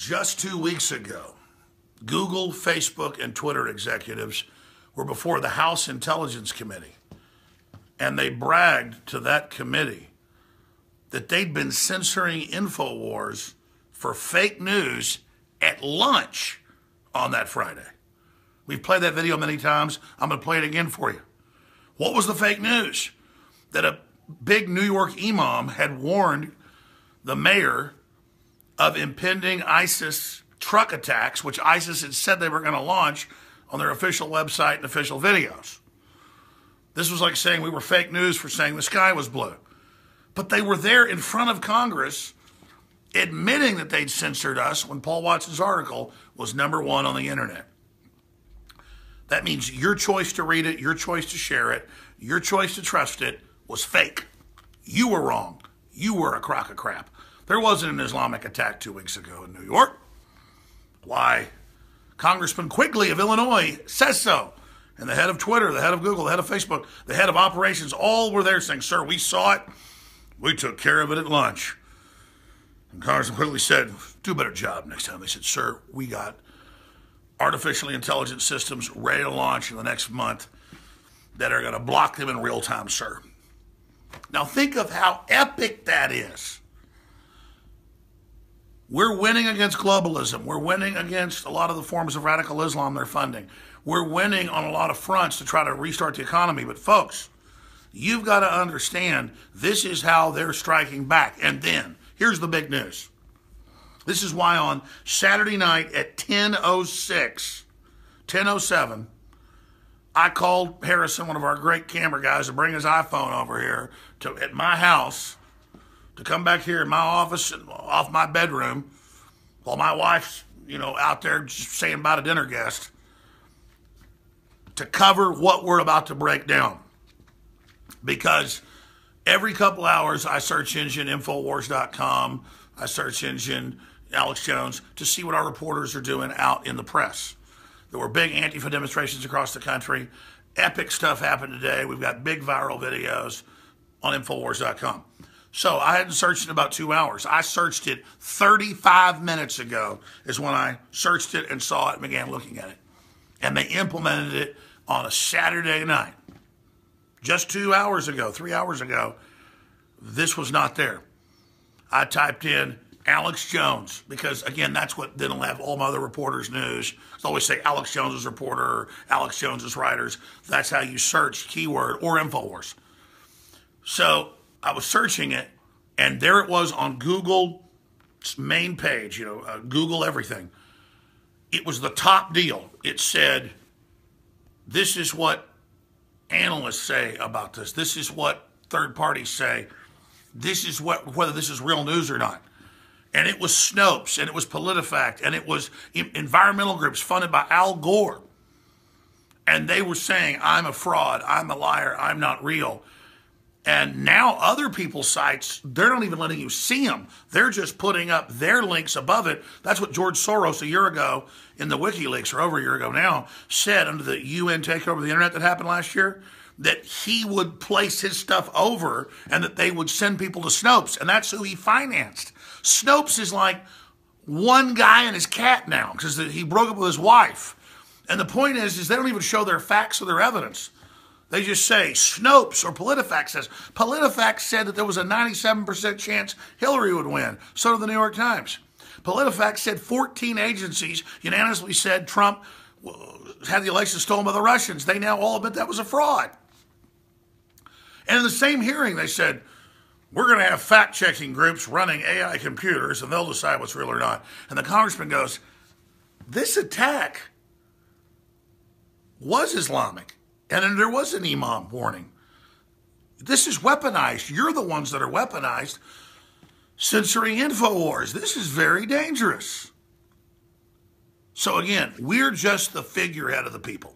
Just 2 weeks ago, Google, Facebook, and Twitter executives were before the House Intelligence Committee, and they bragged to that committee that they'd been censoring InfoWars for fake news at lunch on that Friday. We've played that video many times. I'm going to play it again for you. What was the fake news? That a big New York imam had warned the mayor of impending ISIS truck attacks, which ISIS had said they were going to launch on their official website and official videos. This was like saying we were fake news for saying the sky was blue. But they were there in front of Congress admitting that they'd censored us when Paul Watson's article was #1 on the internet. That means your choice to read it, your choice to share it, your choice to trust it was fake. You were wrong. You were a crock of crap. There wasn't an Islamic attack 2 weeks ago in New York. Why? Congressman Quigley of Illinois says so. And the head of Twitter, the head of Google, the head of Facebook, the head of operations, all were there saying, sir, we saw it. We took care of it at lunch. And Congressman Quigley said, do a better job next time. They said, sir, we got artificially intelligent systems ready to launch in the next month that are going to block them in real time, sir. Now think of how epic that is. We're winning against globalism. We're winning against a lot of the forms of radical Islam they're funding. We're winning on a lot of fronts to try to restart the economy. But folks, you've got to understand this is how they're striking back. And then, here's the big news. This is why on Saturday night at 10:07, I called Harrison, one of our great camera guys, to bring his iPhone over here at my house to come back here in my office and off my bedroom while my wife's, out there just saying about a dinner guest to cover what we're about to break down. Because every couple hours I search engine Infowars.com, I search engine Alex Jones to see what our reporters are doing out in the press. There were big Antifa demonstrations across the country. Epic stuff happened today. We've got big viral videos on Infowars.com. So I hadn't searched in about 2 hours. I searched it 35 minutes ago is when I searched it and saw it and began looking at it. And they implemented it on a Saturday night. Just 2 hours ago, 3 hours ago, this was not there. I typed in Alex Jones because, again, that's what then will have all my other reporters' news. I always say Alex Jones' reporter or Alex Jones' writers. That's how you search keyword or Infowars. So I was searching it, and there it was on Google's main page, Google everything. It was the top deal. It said, this is what analysts say about this. This is what third parties say. This is whether this is real news or not. And it was Snopes, and it was PolitiFact, and it was environmental groups funded by Al Gore. And they were saying, I'm a fraud, I'm a liar, I'm not real. And now other people's sites, they're not even letting you see them. They're just putting up their links above it. That's what George Soros a year ago in the WikiLeaks, or over a year ago now, said under the UN takeover of the internet that happened last year, that he would place his stuff over and that they would send people to Snopes. And that's who he financed. Snopes is like one guy and his cat now because he broke up with his wife. And the point is they don't even show their facts or their evidence. They just say Snopes or PolitiFact says. PolitiFact said that there was a 97% chance Hillary would win. So did the New York Times. PolitiFact said 14 agencies unanimously said Trump had the election stolen by the Russians. They now all admit that was a fraud. And in the same hearing, they said, we're going to have fact-checking groups running AI computers, and they'll decide what's real or not. And the congressman goes, this attack was Islamic. And then there was an imam warning. This is weaponized. You're the ones that are weaponized, censoring Infowars. This is very dangerous. So again, we're just the figurehead of the people.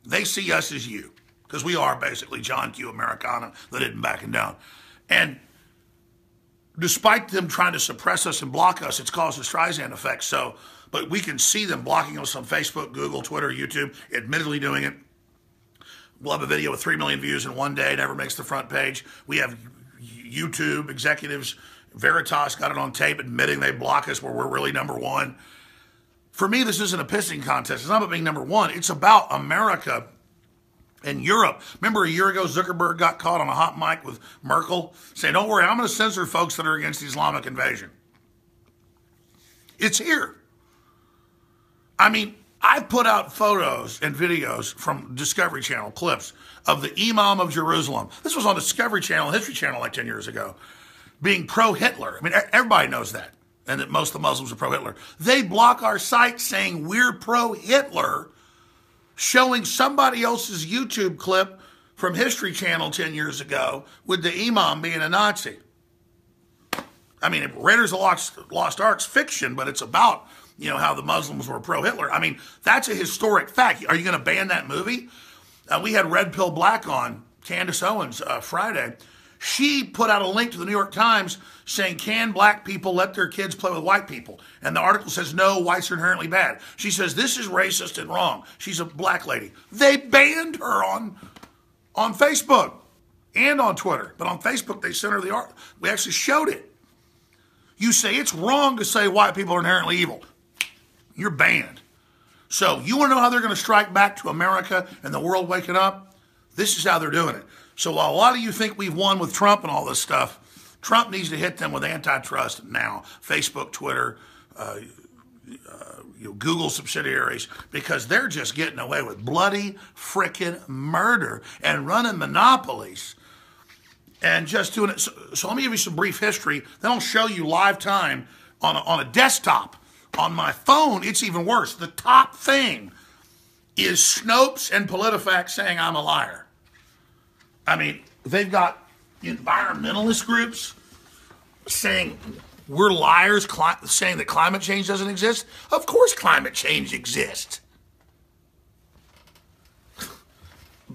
They see us as you, because we are basically John Q. Americana that isn't backing down. And despite them trying to suppress us and block us, it's caused a Streisand effect. But we can see them blocking us on Facebook, Google, Twitter, YouTube, admittedly doing it. We'll have a video with 3 million views in one day, never makes the front page. We have YouTube executives Veritas got it on tape admitting they block us where we're really number one. For me, this isn't a pissing contest. It's not about being number one. It's about America and Europe. Remember a year ago, Zuckerberg got caught on a hot mic with Merkel saying, don't worry, I'm going to censor folks that are against the Islamic invasion. It's here. I mean, I put out photos and videos from Discovery Channel, clips of the Imam of Jerusalem. This was on Discovery Channel, History Channel like 10 years ago, being pro-Hitler. I mean, everybody knows that, and that most of the Muslims are pro-Hitler. They block our site saying we're pro-Hitler, showing somebody else's YouTube clip from History Channel 10 years ago with the Imam being a Nazi. I mean, Raiders of the Lost Ark's fiction, but it's about, you know, how the Muslims were pro-Hitler. I mean, that's a historic fact. Are you going to ban that movie? We had Red Pill Black on, Candace Owens, Friday. She put out a link to the New York Times saying, can black people let their kids play with white people? And the article says, no, whites are inherently bad. She says, this is racist and wrong. She's a black lady. They banned her on Facebook and on Twitter. But on Facebook, they sent her the art. We actually showed it. You say it's wrong to say white people are inherently evil. You're banned. So you want to know how they're going to strike back to America and the world waking up? This is how they're doing it. So while a lot of you think we've won with Trump and all this stuff, Trump needs to hit them with antitrust now. Facebook, Twitter, Google subsidiaries, because they're just getting away with bloody frickin' murder and running monopolies and just doing it. So let me give you some brief history. Then I'll show you live time on a desktop. On my phone, it's even worse. The top thing is Snopes and PolitiFact saying I'm a liar. I mean, they've got environmentalist groups saying we're liars, saying that climate change doesn't exist. Of course climate change exists.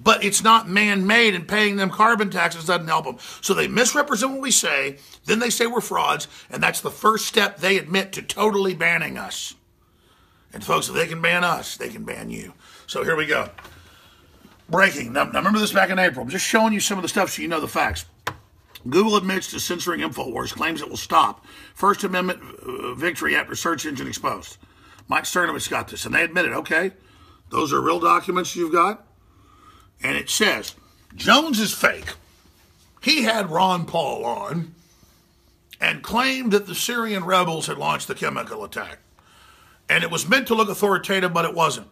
But it's not man-made, and paying them carbon taxes doesn't help them. So they misrepresent what we say, then they say we're frauds, and that's the first step they admit to totally banning us. And folks, if they can ban us, they can ban you. So here we go. Breaking. Now remember this back in April. I'm just showing you some of the stuff so you know the facts. Google admits to censoring InfoWars, claims it will stop First Amendment victory after search engine exposed. Mike Cernovich got this, and they admitted, okay, those are real documents you've got. And it says, Jones is fake. He had Ron Paul on and claimed that the Syrian rebels had launched the chemical attack. And it was meant to look authoritative, but it wasn't.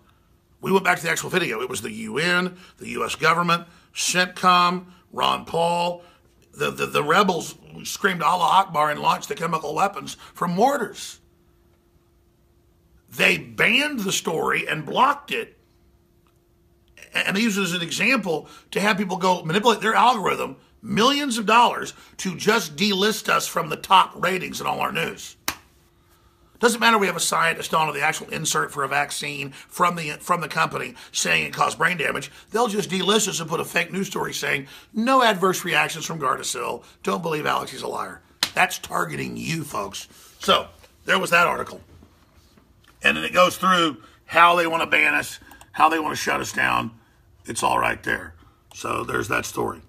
We went back to the actual video. It was the UN, the U.S. government, CENTCOM, Ron Paul. The rebels screamed Allah Akbar and launched the chemical weapons from mortars. They banned the story and blocked it. And they use it as an example to have people go manipulate their algorithm, millions of dollars, to just delist us from the top ratings in all our news. Doesn't matter we have a scientist on or the actual insert for a vaccine from the company saying it caused brain damage. They'll just delist us and put a fake news story saying, no adverse reactions from Gardasil. Don't believe Alex, he's a liar. That's targeting you, folks. So there was that article. And then it goes through how they want to ban us, how they want to shut us down. It's all right there. So there's that story.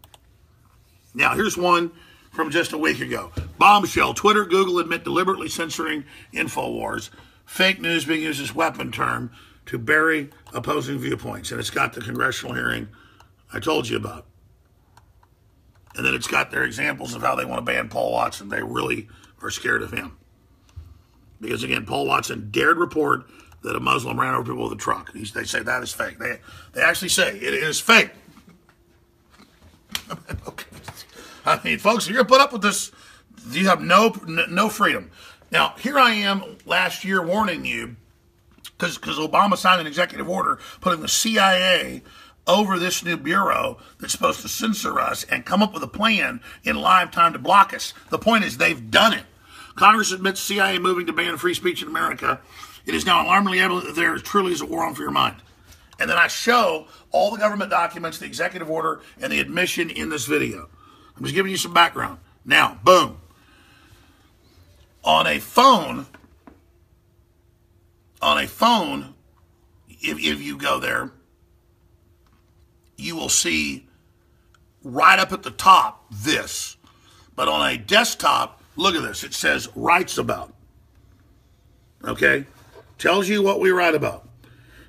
Now, here's one from just a week ago. Bombshell. Twitter, Google admit deliberately censoring InfoWars. Fake news being used as weapon term to bury opposing viewpoints. And it's got the congressional hearing I told you about. And then it's got their examples of how they want to ban Paul Watson. They really are scared of him. Because, again, Paul Watson dared report that a Muslim ran over people with a truck. They say that is fake. They actually say it is fake. Okay. I mean, folks, you're going to put up with this. You have no freedom. Now, here I am last year warning you, because Obama signed an executive order putting the CIA over this new bureau that's supposed to censor us and come up with a plan in live time to block us. The point is they've done it. Congress admits CIA moving to ban free speech in America. It is now alarmingly evident that there truly is a war on for your mind. And then I show all the government documents, the executive order, and the admission in this video. I'm just giving you some background. Now, boom. On a phone, if you go there, you will see right up at the top this. But on a desktop, Look at this. It says writes about. Okay? Tells you what we write about.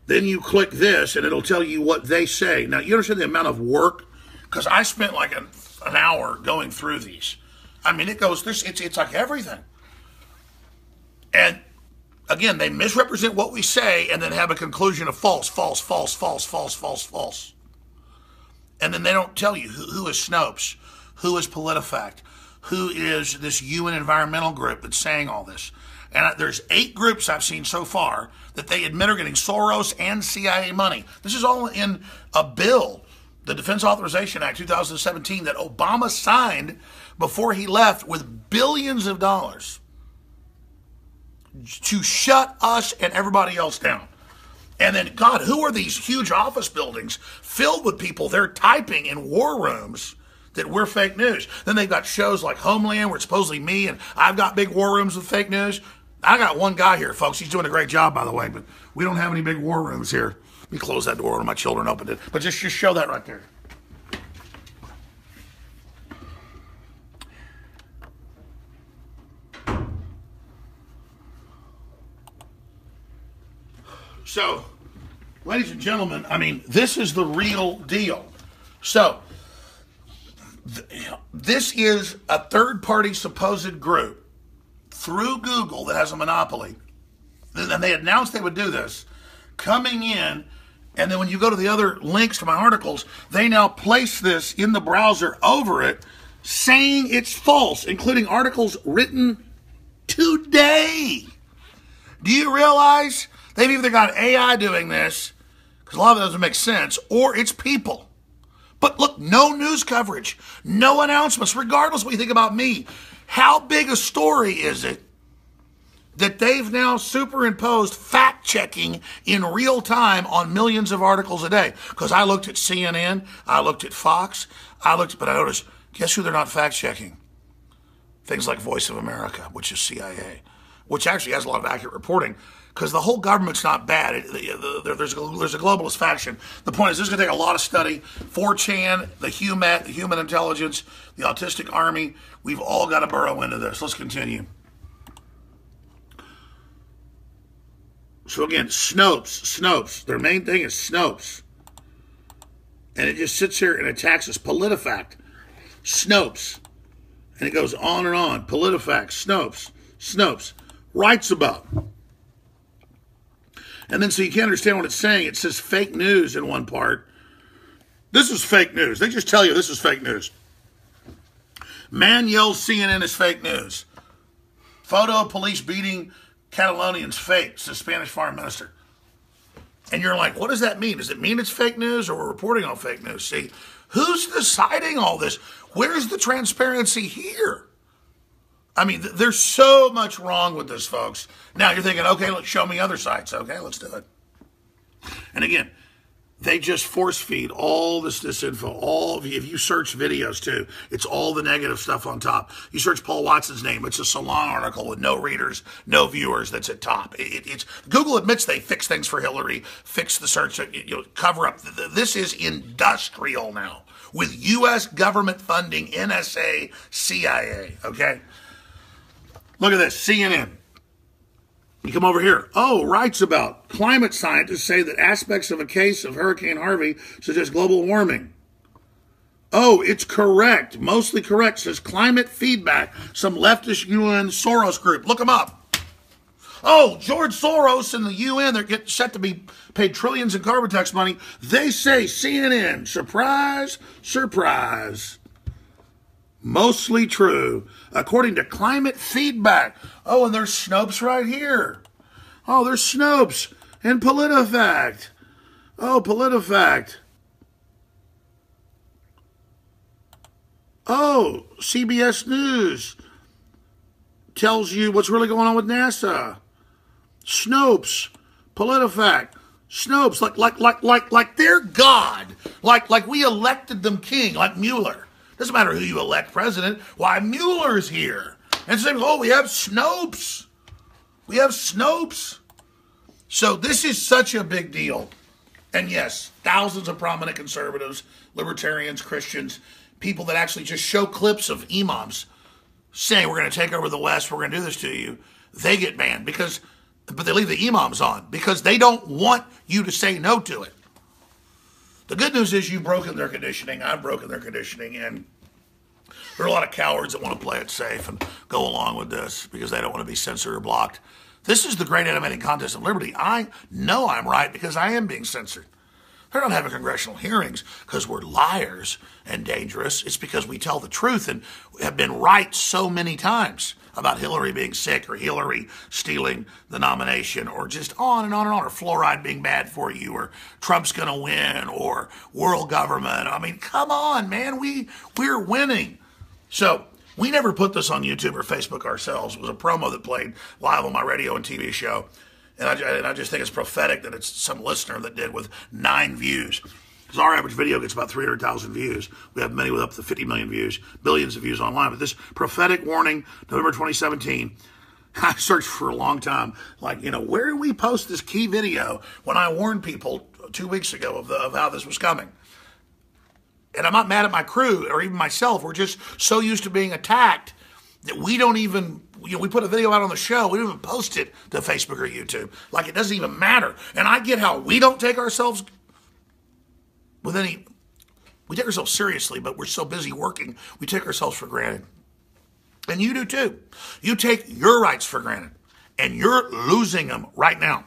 Then you click this, and it'll tell you what they say. Now, you understand the amount of work? Because I spent like an hour going through these. I mean, it goes, it's like everything. And again, they misrepresent what we say and then have a conclusion of false, false, false, false, false, false, false. And then they don't tell you who is Snopes, who is PolitiFact, who is this UN environmental group that's saying all this. And there's 8 groups I've seen so far that they admit are getting Soros and CIA money. This is all in a bill, the Defense Authorization Act 2017, that Obama signed before he left, with billions of dollars to shut us and everybody else down. And then, God, who are these huge office buildings filled with people? They're typing in war rooms that we're fake news. Then they've got shows like Homeland where it's supposedly me, and I've got big war rooms with fake news. I got one guy here, folks. He's doing a great job, by the way, but we don't have any big war rooms here. Let me close that door when my children opened it. But just show that right there. So, ladies and gentlemen, I mean, this is the real deal. So, this is a third-party supposed group through Google that has a monopoly. And they announced they would do this, coming in, and then when you go to the other links to my articles, they now place this in the browser over it, saying it's false, including articles written today. Do you realize they've either got AI doing this, because a lot of it doesn't make sense, or it's people? But look, no news coverage, no announcements, regardless of what you think about me. How big a story is it that they've now superimposed fact-checking in real time on millions of articles a day? Because I looked at CNN, I looked at Fox, but I noticed, guess who they're not fact-checking? Things like Voice of America, which is CIA, which actually has a lot of accurate reporting, because the whole government's not bad. There's a globalist faction. The point is, this is going to take a lot of study. 4chan, the HUMAT, the Human Intelligence, the Autistic Army, we've all got to burrow into this. Let's continue. So again, Snopes. Their main thing is Snopes. And it just sits here and attacks us. PolitiFact, Snopes. And it goes on and on. PolitiFact, Snopes. Writes about. And then so you can't understand what it's saying. It says fake news in one part. This is fake news. They just tell you this is fake news. Man yells CNN is fake news. Photo of police beating Catalonians fake, says Spanish foreign minister. And you're like, what does that mean? Does it mean it's fake news or we're reporting on fake news? See, who's deciding all this? Where's the transparency here? I mean, there's so much wrong with this, folks. Now you're thinking, okay, let's show me other sites. Okay, let's do it. And again, they just force feed all this info. If you search videos too, it's all the negative stuff on top. You search Paul Watson's name, it's a Salon article with no readers, no viewers. That's at top. It's Google admits they fix things for Hillary, fix the search, cover up. This is industrial now with U.S. government funding, NSA, CIA. Okay. Look at this, CNN. You come over here. Oh, writes about climate scientists say that aspects of a case of Hurricane Harvey suggest global warming. Oh, it's correct, mostly correct, says Climate Feedback, some leftist UN Soros group. Look them up. Oh, George Soros and the UN, they're getting set to be paid trillions in carbon tax money. They say CNN, surprise, surprise. Mostly true, according to Climate Feedback. Oh, and there's Snopes right here. Oh, there's Snopes and PolitiFact. Oh, PolitiFact. Oh, CBS News tells you what's really going on with NASA. Snopes, PolitiFact. Snopes, like they're God. Like we elected them king, like Mueller. Doesn't matter who you elect president. Why, Mueller's here. And saying, oh, we have Snopes. We have Snopes. So this is such a big deal. And yes, thousands of prominent conservatives, libertarians, Christians, people that actually just show clips of imams saying we're going to take over the West, we're going to do this to you, they get banned but they leave the imams on because they don't want you to say no to it. The good news is you've broken their conditioning. I've broken their conditioning, and there are a lot of cowards that want to play it safe and go along with this because they don't want to be censored or blocked. This is the great animating contest of liberty. I know I'm right because I am being censored. They're not having congressional hearings because we're liars and dangerous. It's because we tell the truth and have been right so many times about Hillary being sick or Hillary stealing the nomination or just on and on and on, or fluoride being bad for you or Trump's going to win or world government. I mean, come on, man. We're winning. So we never put this on YouTube or Facebook ourselves. It was a promo that played live on my radio and TV show. And I just think it's prophetic that it's some listener that did with 9 views. Because our average video gets about 300,000 views. We have many with up to 50 million views, billions of views online. But this prophetic warning, November 2017, I searched for a long time. Like, where do we post this key video when I warned people 2 weeks ago of how this was coming? And I'm not mad at my crew or even myself. We're just so used to being attacked that we don't even, we put a video out on the show, we don't even post it to Facebook or YouTube. Like it doesn't even matter. And I get how we don't take ourselves we take ourselves seriously, but we're so busy working, we take ourselves for granted. And you do too. You take your rights for granted, and you're losing them right now.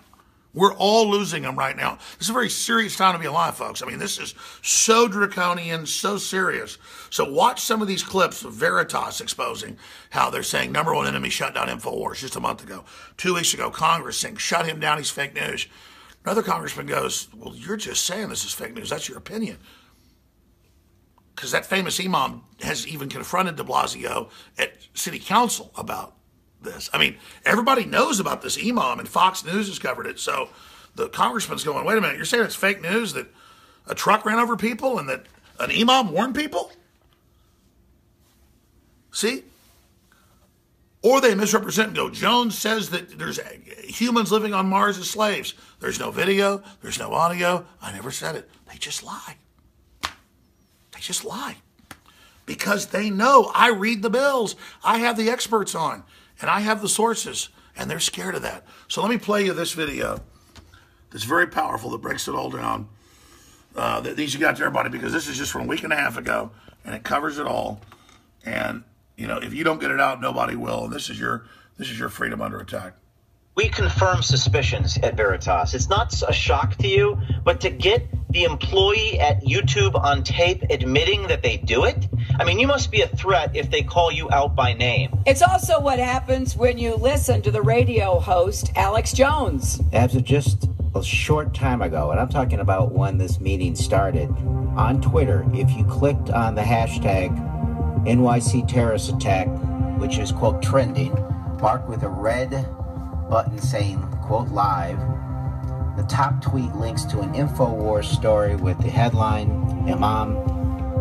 We're all losing them right now. This is a very serious time to be alive, folks. I mean, this is so draconian, so serious. So watch some of these clips of Veritas exposing how they're saying number one enemy shut down InfoWars just a month ago. 2 weeks ago, Congress saying shut him down, he's fake news. Another congressman goes, well, you're just saying this is fake news. That's your opinion. Because that famous imam has even confronted de Blasio at city council about this. I mean, everybody knows about this imam, and Fox News has covered it. So the congressman's going, wait a minute, you're saying it's fake news that a truck ran over people and that an imam warned people? See? Or they misrepresent and go, Jones says that there's humans living on Mars as slaves. There's no video, there's no audio. I never said it. They just lie. They just lie. Because they know I read the bills. I have the experts on. And I have the sources, and they're scared of that. So let me play you this video that's very powerful that breaks it all down. That these you got to everybody, because this is just from a week and a half ago, and it covers it all. And if you don't get it out, nobody will. And this is your freedom under attack. We confirm suspicions at Veritas. It's not a shock to you, but to get the employee at YouTube on tape admitting that they do it, I mean, you must be a threat if they call you out by name. It's also what happens when you listen to the radio host, Alex Jones. As of just a short time ago, and I'm talking about when this meeting started, on Twitter, if you clicked on the hashtag NYC terrorist attack, which is, quote, trending, marked with a red button saying, quote, live, the top tweet links to an InfoWars story with the headline, Imam,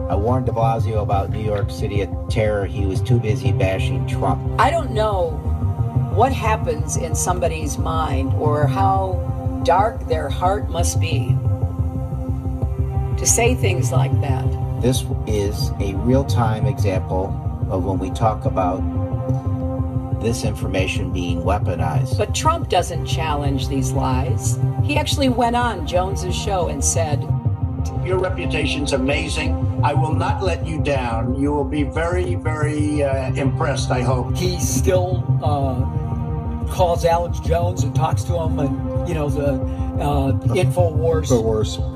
I warned de Blasio about New York City terror. He was too busy bashing Trump. I don't know what happens in somebody's mind or how dark their heart must be to say things like that. This is a real-time example of when we talk about this information being weaponized. But Trump doesn't challenge these lies. He actually went on Jones's show and said, your reputation's amazing. I will not let you down. You will be very, very impressed, I hope. He still calls Alex Jones and talks to him, and the InfoWars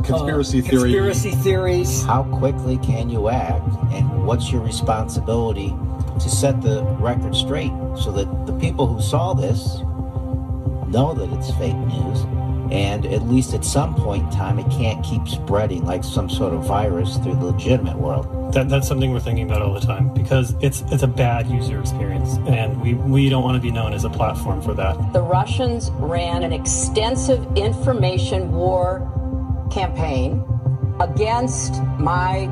conspiracy theories. How quickly can you act, and what's your responsibility to set the record straight so that the people who saw this know that it's fake news, and at least at some point in time it can't keep spreading like some sort of virus through the legitimate world. That's something we're thinking about all the time, because it's a bad user experience, and we don't want to be known as a platform for that. The Russians ran an extensive information war campaign against my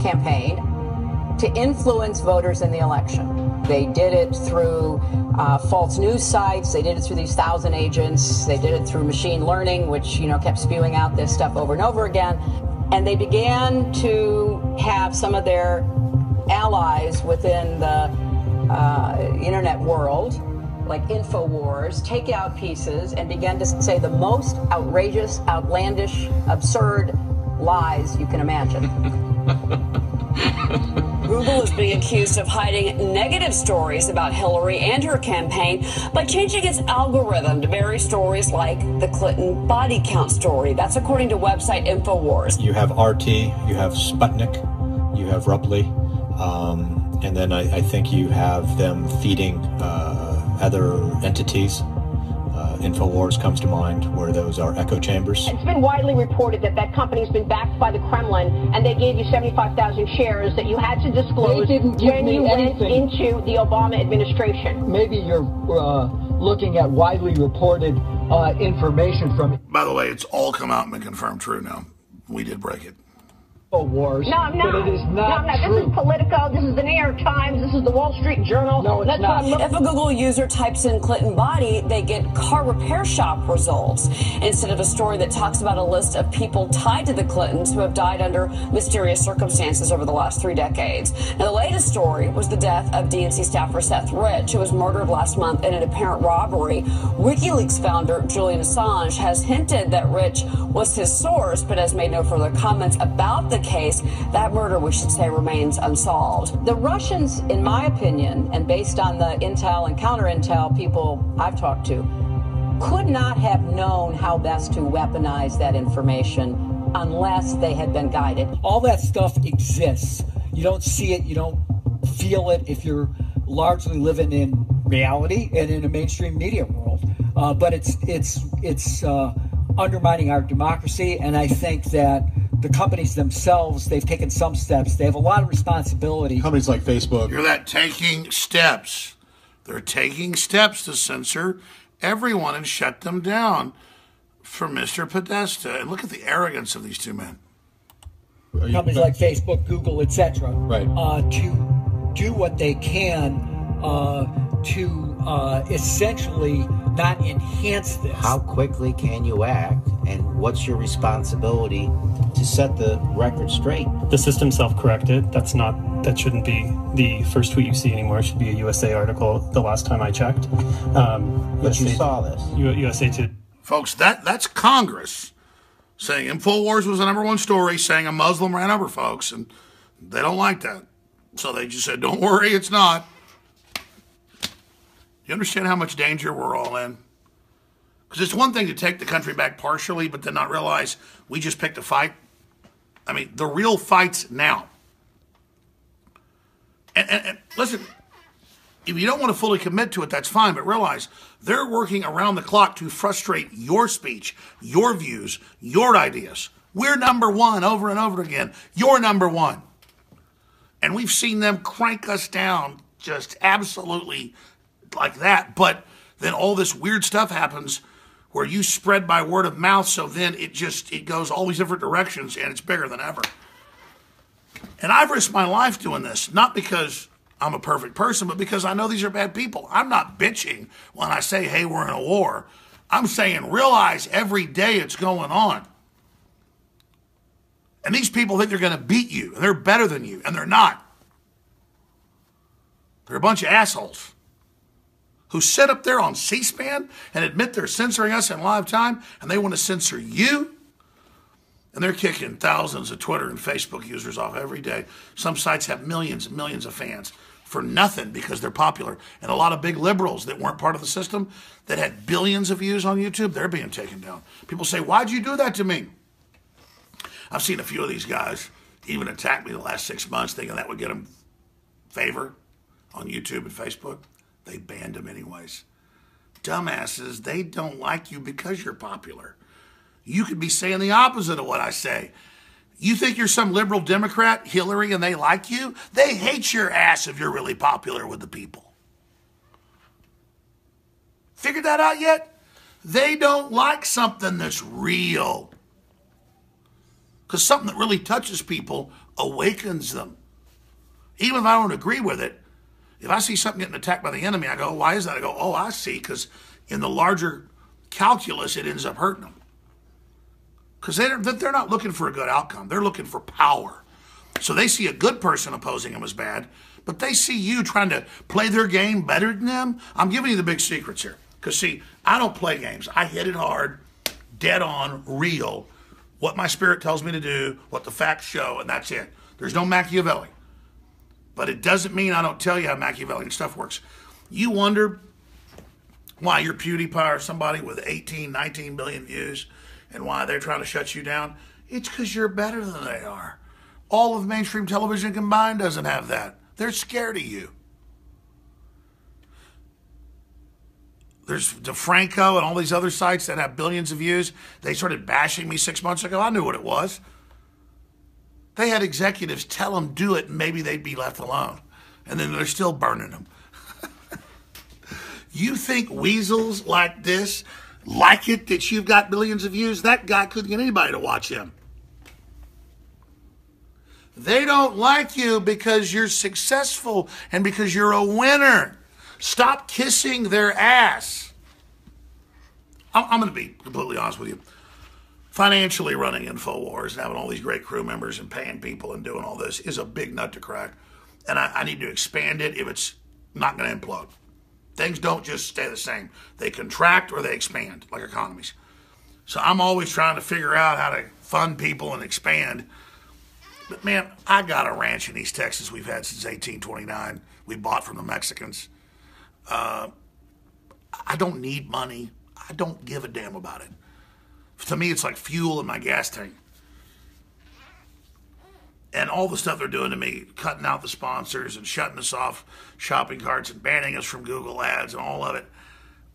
campaign to influence voters in the election. They did it through false news sites. They did it through these 1,000 agents. They did it through machine learning, which kept spewing out this stuff over and over again. And they began to have some of their allies within the internet world, like InfoWars, take out pieces and begin to say the most outrageous, outlandish, absurd lies you can imagine. Google is being accused of hiding negative stories about Hillary and her campaign by changing its algorithm to bury stories like the Clinton body count story. That's according to website InfoWars. You have RT, you have Sputnik, you have Rupley, and then I think you have them feeding other entities. InfoWars comes to mind, where those are echo chambers. It's been widely reported that that company's been backed by the Kremlin, and they gave you 75,000 shares that you had to disclose when you went into the Obama administration. Maybe you're looking at widely reported information from... By the way, it's all come out and been confirmed true now. We did break it. Wars. No, I'm not. But it is not true. This is Politico. This is the New York Times. This is the Wall Street Journal. No, it's not. If a Google user types in Clinton body, they get car repair shop results instead of a story that talks about a list of people tied to the Clintons who have died under mysterious circumstances over the last 3 decades. Now, the latest story was the death of DNC staffer Seth Rich, who was murdered last month in an apparent robbery. WikiLeaks founder Julian Assange has hinted that Rich was his source, but has made no further comments about the case. That murder, we should say, remains unsolved. The Russians, in my opinion, and based on the intel and counter-intel people I've talked to, could not have known how best to weaponize that information unless they had been guided. All that stuff exists. You don't see it, you don't feel it if you're largely living in reality and in a mainstream media world. But it's undermining our democracy, and I think that the companies themselves, they've taken some steps. They have a lot of responsibility. Companies like Facebook. Hear that? Taking steps. They're taking steps to censor everyone and shut them down for Mr. Podesta. And look at the arrogance of these two men. Companies like Facebook, Google, etc. Right. To do what they can to essentially not enhance this. How quickly can you act, and what's your responsibility to set the record straight? The system self-corrected. That shouldn't be the first tweet you see anymore. It should be a USA article the last time I checked. But you saw this. USA Today. Folks, that's Congress saying InfoWars was the #1 story, saying a Muslim ran over folks, and they don't like that. So they just said, don't worry, it's not. You understand how much danger we're all in? Because it's one thing to take the country back partially, but then not realize we just picked a fight. I mean, the real fight's now. And listen, if you don't want to fully commit to it, that's fine, but realize they're working around the clock to frustrate your speech, your views, your ideas. We're #1 over and over again. You're #1. And we've seen them crank us down just absolutely like that. But then all this weird stuff happens where you spread by word of mouth, so then it goes all these different directions, and it's bigger than ever. And I've risked my life doing this, not because I'm a perfect person, but because I know these are bad people. I'm not bitching when I say, hey, we're in a war. I'm saying realize every day it's going on. And these people think they're going to beat you, and they're better than you, and they're not. They're a bunch of assholes who sit up there on C-SPAN and admit they're censoring us in live time, and they want to censor you. And they're kicking thousands of Twitter and Facebook users off every day. Some sites have millions and millions of fans for nothing because they're popular. And a lot of big liberals that weren't part of the system that had billions of views on YouTube, they're being taken down. People say, why'd you do that to me? I've seen a few of these guys even attack me the last 6 months thinking that would get them favor on YouTube and Facebook. They banned them anyways. Dumbasses, they don't like you because you're popular. You could be saying the opposite of what I say. You think you're some liberal Democrat, Hillary, and they like you? They hate your ass if you're really popular with the people. Figured that out yet? They don't like something that's real. Because something that really touches people awakens them. Even if I don't agree with it, if I see something getting attacked by the enemy, I go, why is that? I go, oh, I see, because in the larger calculus, it ends up hurting them. Because they're not looking for a good outcome. They're looking for power. So they see a good person opposing them as bad, But they see you trying to play their game better than them. I'm giving you the big secrets here. Because, see, I don't play games. I hit it hard, dead on, real, what my spirit tells me to do, what the facts show, and that's it. There's no Machiavelli. But it doesn't mean I don't tell you how Machiavellian stuff works. You wonder why you're PewDiePie or somebody with 18, 19 billion views and why they're trying to shut you down? It's because you're better than they are. All of mainstream television combined doesn't have that. They're scared of you. There's DeFranco and all these other sites that have billions of views. They started bashing me 6 months ago. I knew what it was. They had executives tell them do it and maybe they'd be left alone. And then they're still burning them. You think weasels like this like it that you've got billions of views? That guy couldn't get anybody to watch him. They don't like you because you're successful and because you're a winner. Stop kissing their ass. I'm going to be completely honest with you. Financially running InfoWars and having all these great crew members and paying people and doing all this is a big nut to crack. And I need to expand it if it's not going to implode. Things don't just stay the same. They contract or they expand like economies. So I'm always trying to figure out how to fund people and expand. But man, I got a ranch in East Texas we've had since 1829. We bought from the Mexicans. I don't need money. I don't give a damn about it. To me, it's like fuel in my gas tank. And all the stuff they're doing to me, cutting out the sponsors and shutting us off shopping carts and banning us from Google ads and all of it,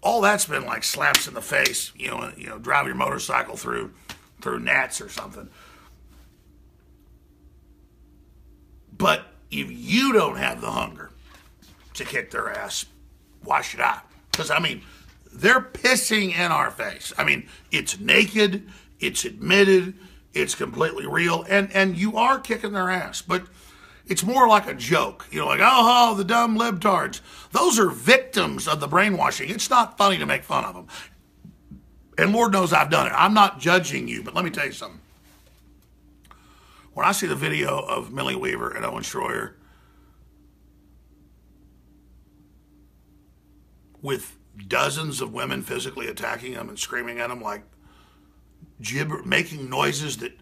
all that's been like slaps in the face, you know, drive your motorcycle through gnats or something. But if you don't have the hunger to kick their ass, why should I? Because, I mean, they're pissing in our face. I mean, it's naked, it's admitted, it's completely real, and you are kicking their ass. But it's more like a joke. You know, like, oh, the dumb libtards. Those are victims of the brainwashing. It's not funny to make fun of them. And Lord knows I've done it. I'm not judging you, but let me tell you something. When I see the video of Millie Weaver and Owen Schroyer with dozens of women physically attacking them and screaming at them like making noises that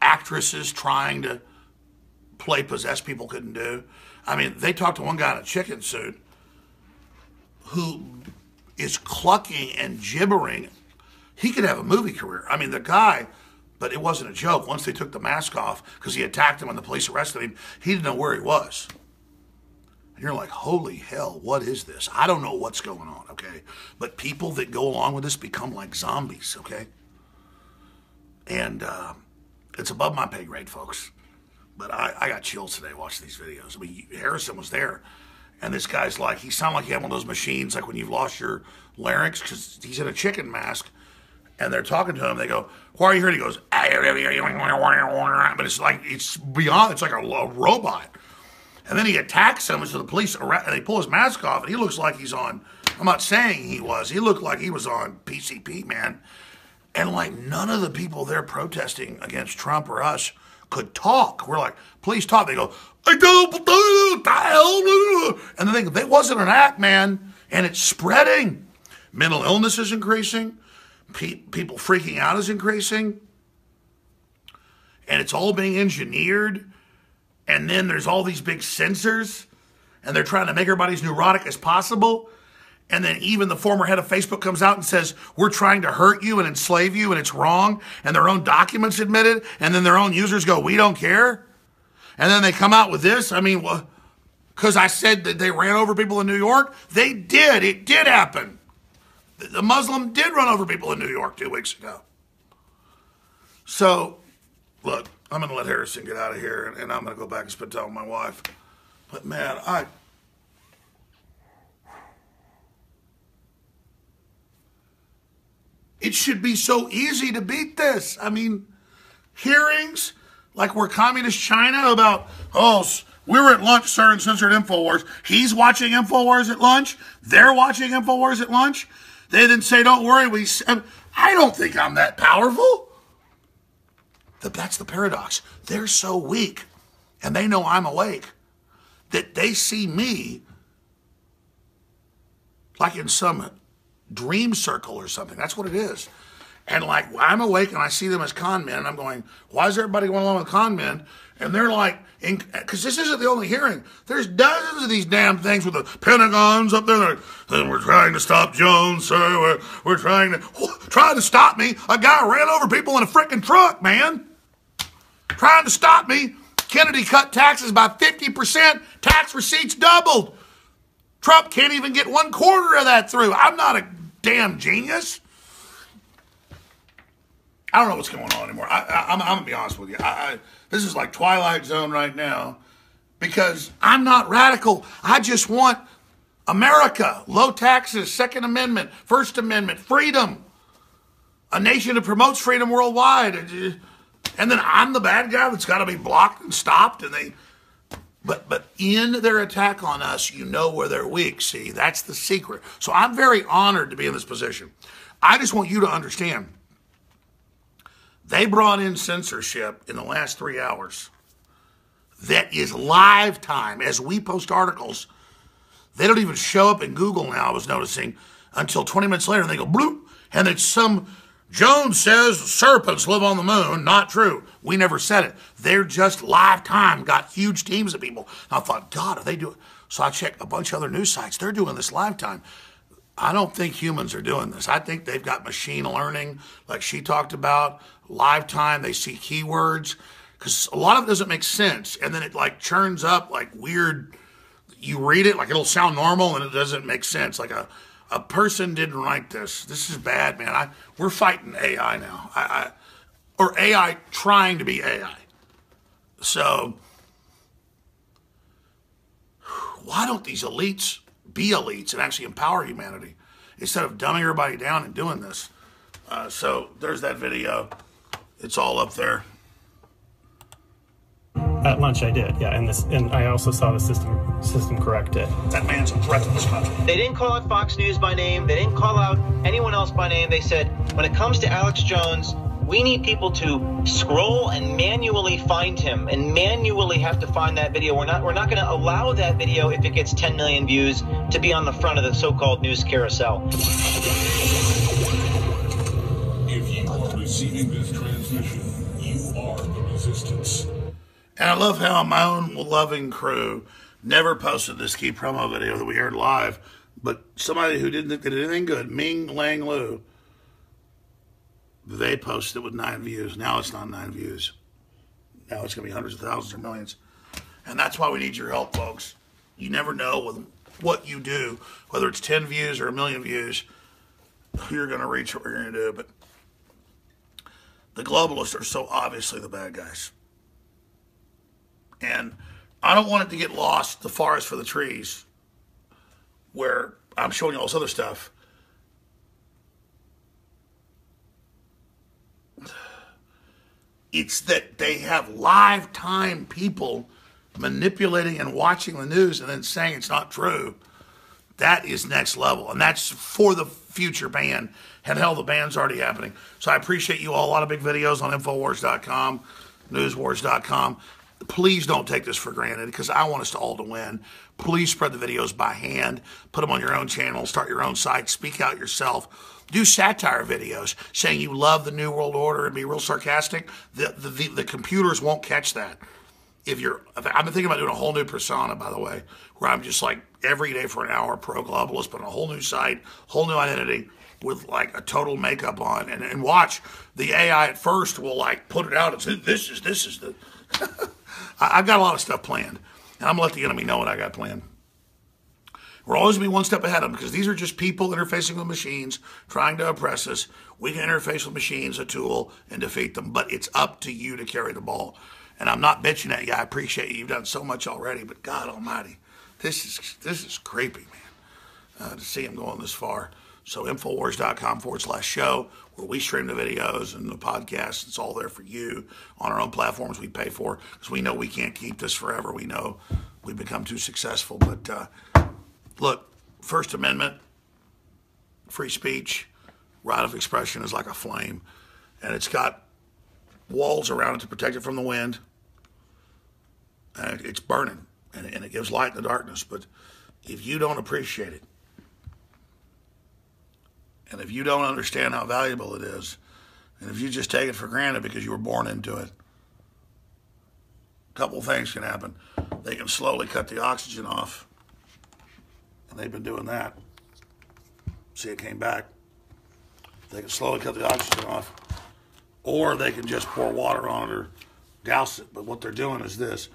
actresses trying to play possessed people couldn't do. I mean, they talked to one guy in a chicken suit who is clucking and gibbering. He could have a movie career. I mean, the guy... But it wasn't a joke. Once they took the mask off, because he attacked him and the police arrested him, he didn't know where he was. And you're like, holy hell, what is this? I don't know what's going on, okay? But people that go along with this become like zombies, okay? And it's above my pay grade, folks. But I got chills today watching these videos. I mean, Harrison was there. And this guy's like, he sounded like he had one of those machines, like when you've lost your larynx, because he's in a chicken mask. And they're talking to him. They go, why are you here? And he goes, but it's like, it's beyond, it's like a robot. And then he attacks him, so the police, and they pull his mask off, and he looks like he's on, I'm not saying he was, he looked like he was on PCP, man. And like none of the people there protesting against Trump or us could talk. We're like, please talk. They go, and then they wasn't an act, man. And it's spreading. Mental illness is increasing. People freaking out is increasing, and it's all being engineered, and then there's all these big censors, and they're trying to make everybody as neurotic as possible, and then even the former head of Facebook comes out and says, we're trying to hurt you and enslave you, and it's wrong, and their own documents admit it, and then their own users go, we don't care, and then they come out with this. I mean, because I said that they ran over people in New York, they did. It did happen. The Muslim did run over people in New York 2 weeks ago. So, look, I'm going to let Harrison get out of here, and I'm going to go back and spend time with my wife. But, man, it should be so easy to beat this. I mean, hearings like we're communist China about, we were at lunch, sir, and censored InfoWars. He's watching InfoWars at lunch. They're watching InfoWars at lunch. They then say, don't worry, I don't think I'm that powerful. That's the paradox. They're so weak, and they know I'm awake. that they see me like in some dream circle or something. That's what it is. And like, I'm awake and I see them as con men, and I'm going, why is everybody going along with con men? And they're like, because this isn't the only hearing. There's dozens of these damn things with the Pentagon's up there. We're trying to stop Jones, sir. We're trying to stop me. A guy ran over people in a freaking truck, man. Trying to stop me. Kennedy cut taxes by 50%. Tax receipts doubled. Trump can't even get 1/4 of that through. I'm not a damn genius. I don't know what's going on anymore. I'm going to be honest with you. This is like Twilight Zone right now because I'm not radical. I just want America, low taxes, Second Amendment, First Amendment, freedom, a nation that promotes freedom worldwide. And then I'm the bad guy that's got to be blocked and stopped. But in their attack on us, you know where they're weak. See, that's the secret. So I'm very honored to be in this position. I just want you to understand. They brought in censorship in the last 3 hours. That is live time. As we post articles, they don't even show up in Google now, I was noticing, until 20 minutes later, and they go, bloop, and it's some, Jones says serpents live on the moon. Not true. We never said it. They're just live time, got huge teams of people. And I thought, God, are they doing? So I checked a bunch of other news sites. They're doing this live time. I don't think humans are doing this. I think they've got machine learning, like she talked about, live time. They see keywords because a lot of it doesn't make sense. And then it like churns up like weird. You read it, like it'll sound normal and it doesn't make sense. Like a person didn't write this. This is bad, man. We're fighting AI now. Or AI trying to be AI. So why don't these elites be elites and actually empower humanity instead of dumbing everybody down and doing this? So there's that video. It's all up there. At lunch I did, yeah, and I also saw the system correct it. That man's a threat to this country. They didn't call out Fox News by name. They didn't call out anyone else by name. They said, when it comes to Alex Jones, we need people to scroll and manually find him and manually have to find that video. We're not going to allow that video, if it gets 10 million views, to be on the front of the so-called news carousel. If you are receiving this transmission, you are the resistance. And I love how my own loving crew never posted this key promo video that we aired live, but somebody who didn't think they did anything good, Ming Lang Lu, they posted it with 9 views. Now it's not 9 views. Now it's going to be hundreds of thousands or millions. And that's why we need your help, folks. You never know with what you do, whether it's 10 views or 1 million views, who you're going to reach, what you're going to do. But the globalists are so obviously the bad guys. And I don't want it to get lost, the forest for the trees, where I'm showing you all this other stuff. It's that they have live time people manipulating and watching the news and then saying it's not true. That is next level. And that's for the future ban. And hell, the ban's already happening. So I appreciate you all. A lot of big videos on Infowars.com, Newswars.com. Please don't take this for granted because I want us to all to win. Please spread the videos by hand. Put them on your own channel. Start your own site. Speak out yourself. Do satire videos saying you love the New World Order and be real sarcastic. The computers won't catch that. I've been thinking about doing a whole new persona, by the way, where I'm just like every day for an hour pro-globalist, but a whole new site, whole new identity with like a total makeup on. And watch, the AI at first will like put it out and say, this is the... I've got a lot of stuff planned, and I'm going to let the enemy know what I got planned. We'll always be one step ahead of them because these are just people interfacing with machines, trying to oppress us. We can interface with machines, a tool, and defeat them, but it's up to you to carry the ball. And I'm not bitching at you. I appreciate you. You've done so much already, but God almighty, this is creepy, man, to see him going this far. So Infowars.com/show, where we stream the videos and the podcasts. It's all there for you on our own platforms we pay for because we know we can't keep this forever. We know we've become too successful. But look, First Amendment, free speech, right of expression is like a flame. And it's got walls around it to protect it from the wind. And it's burning. and it gives light in the darkness. But if you don't appreciate it, and if you don't understand how valuable it is, and if you just take it for granted because you were born into it, a couple things can happen. They can slowly cut the oxygen off, and they've been doing that. See, it came back. They can slowly cut the oxygen off, or they can just pour water on it or douse it. But what they're doing is this.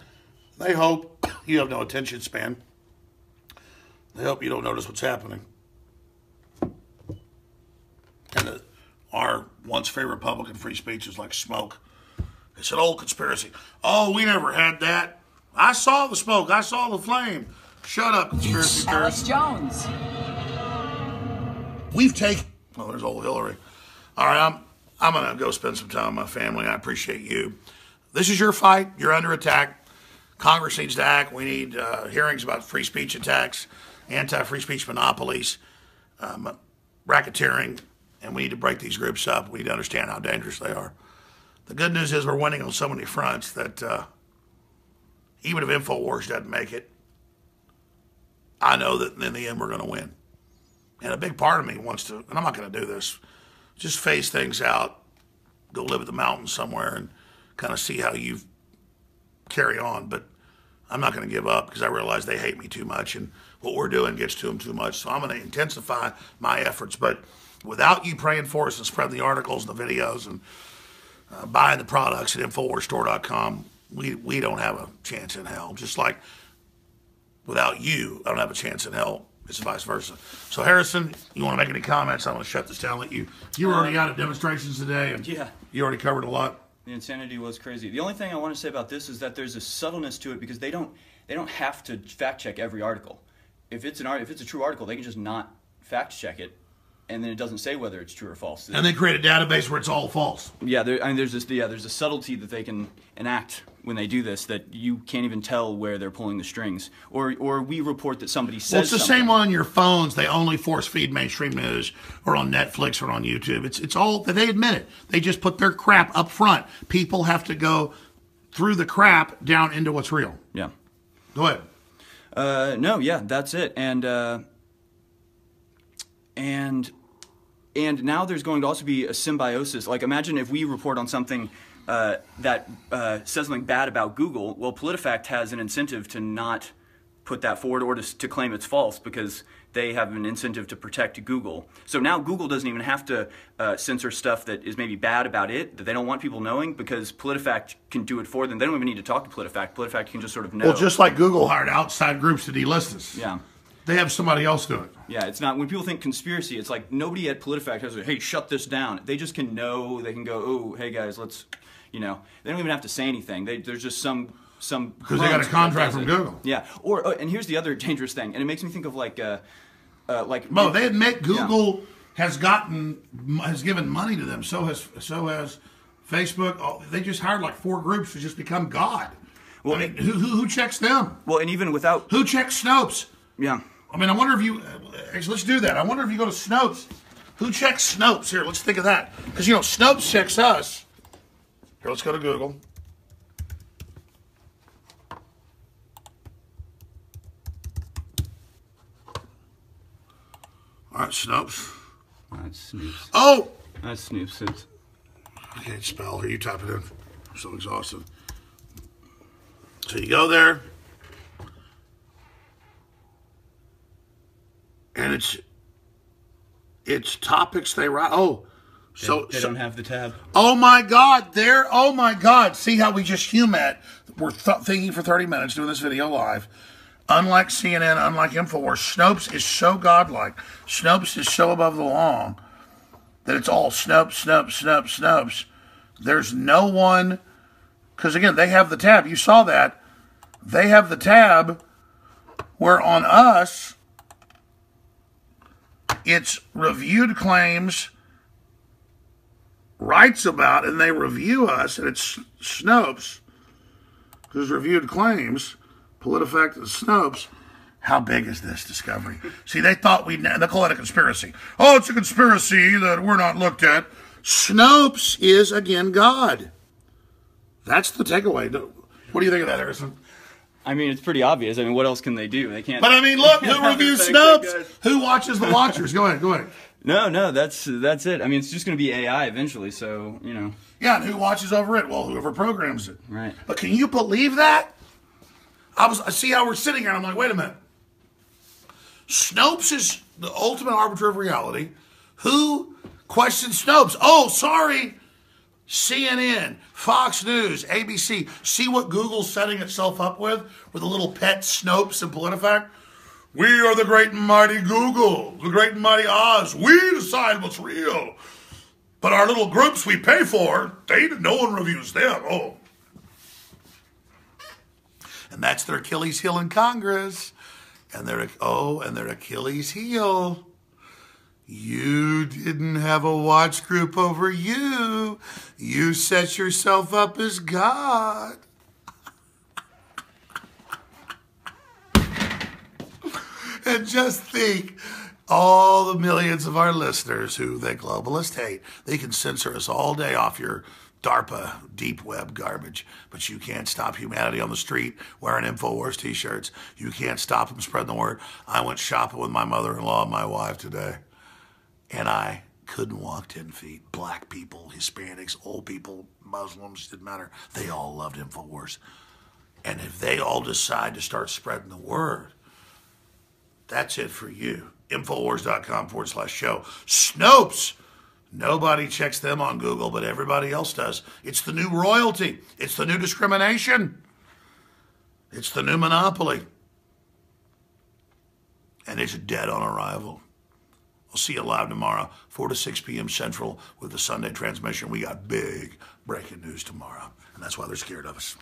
They hope you have no attention span. They hope you don't notice what's happening. And our once favorite Republican free speech is like smoke. It's an old conspiracy. Oh, we never had that. I saw the smoke. I saw the flame. Shut up, conspiracy theorists. Alex Jones. We've taken... Oh, there's old Hillary. All right, I'm going to go spend some time with my family. I appreciate you. This is your fight. You're under attack. Congress needs to act. We need hearings about free speech attacks, anti-free speech monopolies, racketeering, and we need to break these groups up. We need to understand how dangerous they are. The good news is we're winning on so many fronts that even if InfoWars doesn't make it, I know that in the end we're going to win. And a big part of me wants to, and I'm not going to do this, just phase things out, go live at the mountains somewhere and kind of see how you carry on. But I'm not going to give up because I realize they hate me too much and what we're doing gets to them too much. So I'm going to intensify my efforts. But without you praying for us and spreading the articles and the videos and buying the products at InfoWarsStore.com, we don't have a chance in hell. Just like without you, I don't have a chance in hell. It's vice versa. So Harrison, you want to make any comments? I'm going to shut this down. Let you were already out at demonstrations today, and yeah, you already covered a lot. The insanity was crazy. The only thing I want to say about this is that there's a subtleness to it because they don't have to fact check every article. If it's a true article, they can just not fact check it, and then it doesn't say whether it's true or false. And they create a database where it's all false. Yeah, there's a subtlety that they can enact when they do this that you can't even tell where they're pulling the strings. Or we report that somebody says Well, it's the something. same on your phones. They only force feed mainstream news or on Netflix or on YouTube. It's all, they admit it. They just put their crap up front. People have to go through the crap down into what's real. Yeah. Go ahead. No, yeah, that's it. And now there's going to also be a symbiosis. Like, imagine if we report on something that says something bad about Google. Well, PolitiFact has an incentive to not put that forward or to claim it's false because they have an incentive to protect Google. So now Google doesn't even have to censor stuff that is maybe bad about it, that they don't want people knowing, because PolitiFact can do it for them. They don't even need to talk to PolitiFact. PolitiFact can just sort of know. Well, just like Google hired outside groups to delist us. Yeah. They have somebody else do it. Yeah, it's not, when people think conspiracy, it's like nobody at PolitiFact has like, hey, shut this down. They just can know, they can go, oh, hey guys, let's, they don't even have to say anything. There's just some because they got a contract from Google. Yeah, and here's the other dangerous thing, and it makes me think of like Mo, they admit Google has given money to them. So has Facebook. Oh, they just hired like 4 groups to just become God. Well, I mean, who checks them? Well, and even without who checks Snopes? Yeah. I mean, I wonder if you let's do that. I wonder if you go to Snopes. Who checks Snopes? Here, let's think of that. Because Snopes checks us. Here, let's go to Google. All right, Snopes. That's Snoops. Oh! That's Snoops. I can't spell. Here, you type it in. I'm so exhausted. So you go there. And it's topics they write. Oh. They don't have the tab. Oh, my God. Oh, my God. See how we just human. We're thinking for 30 minutes doing this video live. Unlike CNN, unlike InfoWars, Snopes is so godlike. Snopes is so above the law that it's all Snopes. There's no one, because again, they have the tab. You saw that. They have the tab where on us, it's reviewed claims, writes about, and they review us, and it's Snopes, because reviewed claims, PolitiFact and Snopes. How big is this discovery? See, they thought they call it a conspiracy. Oh, it's a conspiracy that we're not looked at. Snopes is, again, God. That's the takeaway. What do you think of that, Harrison? I mean, it's pretty obvious. I mean, what else can they do? They can't. But I mean, look, who reviews Snopes? Who watches the watchers? Go ahead. No, that's it. I mean, it's just going to be AI eventually, so, you know. Yeah, and who watches over it? Well, whoever programs it. Right. But can you believe that? I see how we're sitting here, and I'm like, wait a minute. Snopes is the ultimate arbiter of reality. Who questions Snopes? Oh, sorry. CNN, Fox News, ABC. See what Google's setting itself up with a little pet Snopes and PolitiFact? We are the great and mighty Google, the great and mighty Oz. We decide what's real. But our little groups we pay for, no one reviews them. Oh. And that's their Achilles heel in Congress. And their Achilles heel. You didn't have a watch group over you. You set yourself up as God. And just think, all the millions of our listeners who the globalists hate, they can censor us all day off your DARPA deep web garbage, but you can't stop humanity on the street wearing InfoWars t-shirts. You can't stop them spreading the word. I went shopping with my mother-in-law and my wife today, and I couldn't walk 10 feet. Black people, Hispanics, old people, Muslims, didn't matter. They all loved InfoWars. And if they all decide to start spreading the word, that's it for you. Infowars.com/show. Snopes. Nobody checks them on Google, but everybody else does. It's the new royalty. It's the new discrimination. It's the new monopoly. And it's dead on arrival. I'll see you live tomorrow, 4 to 6 p.m. Central with the Sunday transmission. We got big breaking news tomorrow, and that's why they're scared of us.